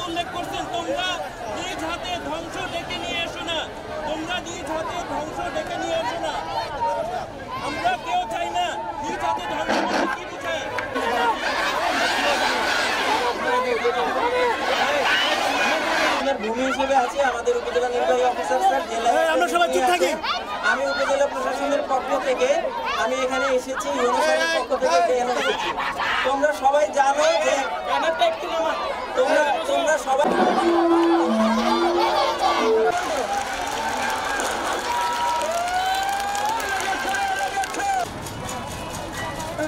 উল্লেখ করছেন তোমরা নিজ হাতে ধ্বংস ডেকে নিয়ে এসো না, তোমরা নিজ হাতে ধ্বংস ডেকে নিয়ে এসো না। আমরা কেউ চাই না নিজ হাতে ধ্বংস বলতে কি বুঝায়? ভূমি হিসেবে আছে আমাদের উপজেলা নির্বাহী অফিসার স্যার, আমরা সবাই চুপ থাকি। আমি উপজেলা প্রশাসনের পক্ষ থেকে আমি এখানে এসেছি, ইউনিসেফের পক্ষ থেকে এসেছি। তোমরা সবাই জানো যে তোমরা সবাই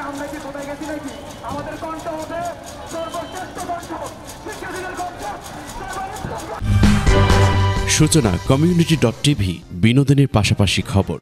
আমরা কি কোথায় গেছি নাকি? আমাদের কণ্ঠ হবে সর্বশ্রেষ্ঠ কণ্ঠ, শিক্ষার্থীদের কণ্ঠ। সূচনা community.tv, বিনোদনের পাশাপাশি খবর।